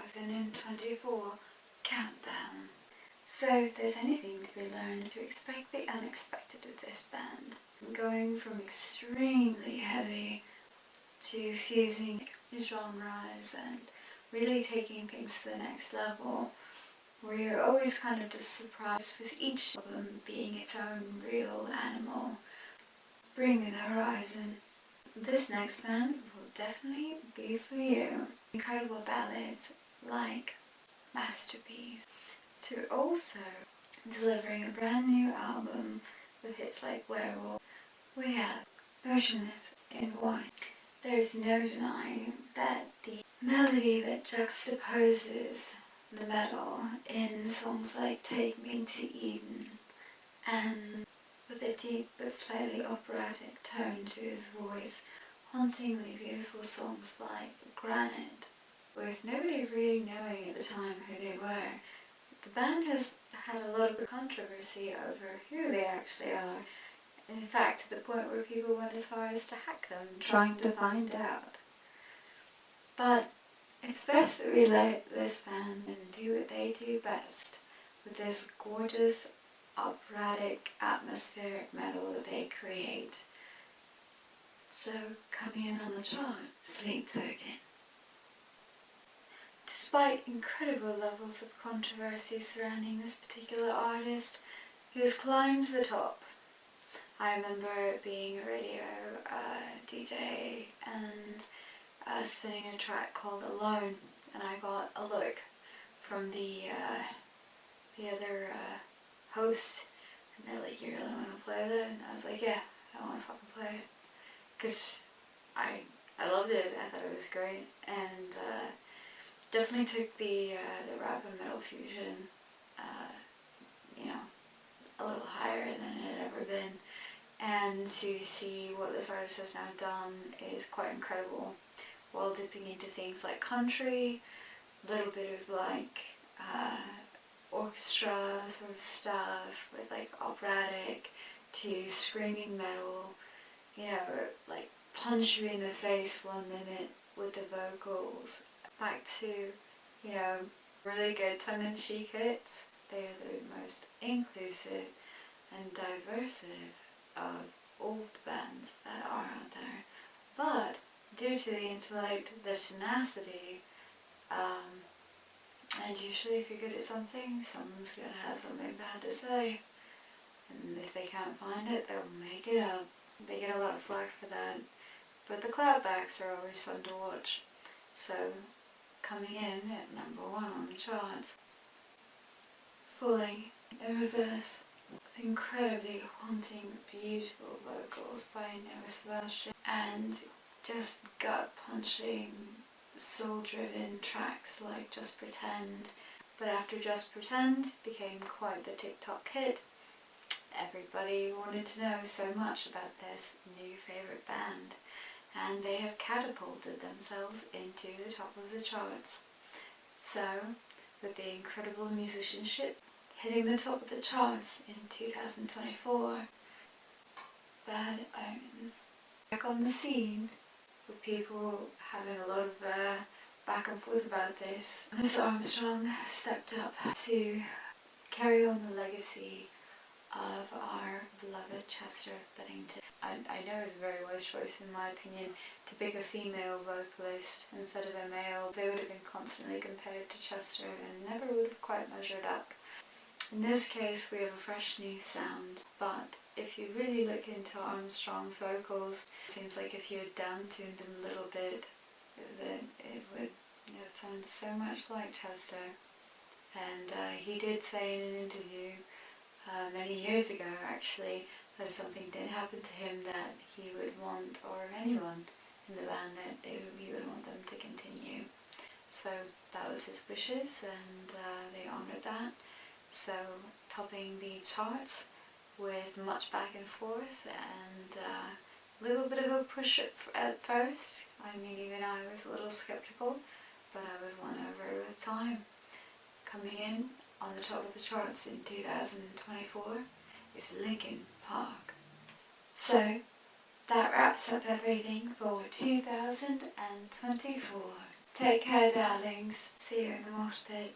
2024 countdown. So if there's anything to be learned, to expect the unexpected with this band. Going from extremely heavy to fusing genres and really taking things to the next level, where you're always kind of just surprised with each of them being its own real animal. Bring me the horizon. This next band will definitely be for you. Incredible ballads like Masterpiece, to also delivering a brand new album with hits like Werewolf. We have Motionless in White. There's no denying that the melody that juxtaposes the metal in songs like Take Me to Eden, and with a deep but slightly operatic tone to his voice, hauntingly beautiful songs like Granite, with nobody really knowing at the time who they were. The band has had a lot of controversy over who they actually are. In fact, to the point where people went as far as to hack them, trying to find out. But it's best that we let this band do what they do best, with this gorgeous, operatic, atmospheric metal that they create. So, coming in on the chart, Sleep Token. Despite incredible levels of controversy surrounding this particular artist, who has climbed to the top. I remember being a radio DJ and spinning a track called Alone, and I got a look from the other host, and they're like, "You really want to play that?" And I was like, "Yeah, I want to fucking play it," because I loved it. I thought it was great, and definitely took the rap and metal fusion, a little higher than it had ever been. And to see what this artist has now done is quite incredible, while dipping into things like country, a little bit of like orchestra sort of stuff, with like operatic to screaming metal, like punch you in the face 1 minute with the vocals, back to, really good tongue-in-cheek hits. They are the most inclusive and diversive of all the bands that are out there. But due to the intellect, the tenacity, and usually if you're good at something, someone's going to have something bad to say. And if they can't find it, they'll make it up. They get a lot of flack for that. But the clapbacks are always fun to watch. So, coming in at number 1 on the charts, Falling in Reverse, with incredibly haunting, beautiful vocals by Noah Sebastian, and just gut-punching, soul-driven tracks like Just Pretend. But after Just Pretend became quite the TikTok hit, everybody wanted to know so much about this new favourite band, and they have catapulted themselves into the top of the charts. So, with the incredible musicianship hitting the top of the charts in 2024, Bad Omens. Back on the scene, with people having a lot of back and forth about this, Mr. Armstrong stepped up to carry on the legacy of our beloved Chester Bennington. I know it's a very wise choice, in my opinion, to pick a female vocalist instead of a male. They would have been constantly compared to Chester and never would have quite measured up. In this case, we have a fresh new sound, but if you really look into Armstrong's vocals, it seems like if you had down-tuned them a little bit, then it would sound so much like Chester. And he did say in an interview many years ago, actually, that if something did happen to him, that he would want, or anyone in the band, that he would want them to continue. So that was his wishes, and they honoured that. So topping the charts with much back and forth, and a little bit of a push at first. I mean, even I was a little skeptical, but I was won over with time. Coming in on the top of the charts in 2024 is Linkin Park. So that wraps up everything for 2024. Take care, darlings. See you in the mosh pit.